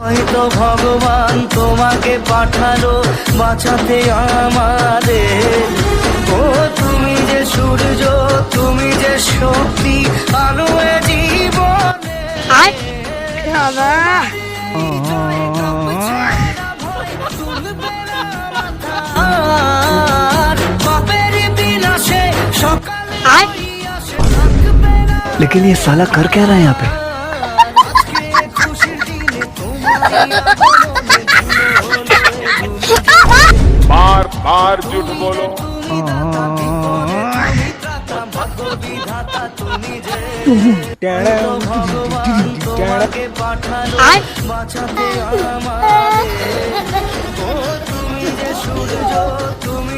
হয়তো ভগবান তোমাকে পাঠালো বাঁচাতে আমাদের। ও তুমি যে সূর্য, তুমি যে শক্তি, আলো এ জীবনে। আর পাপের বিনাশে সকালে থাকবে না। लेकिन ये साला कर क्या रहा है यहाँ पे? बार बार झूठ बोलो। তুমি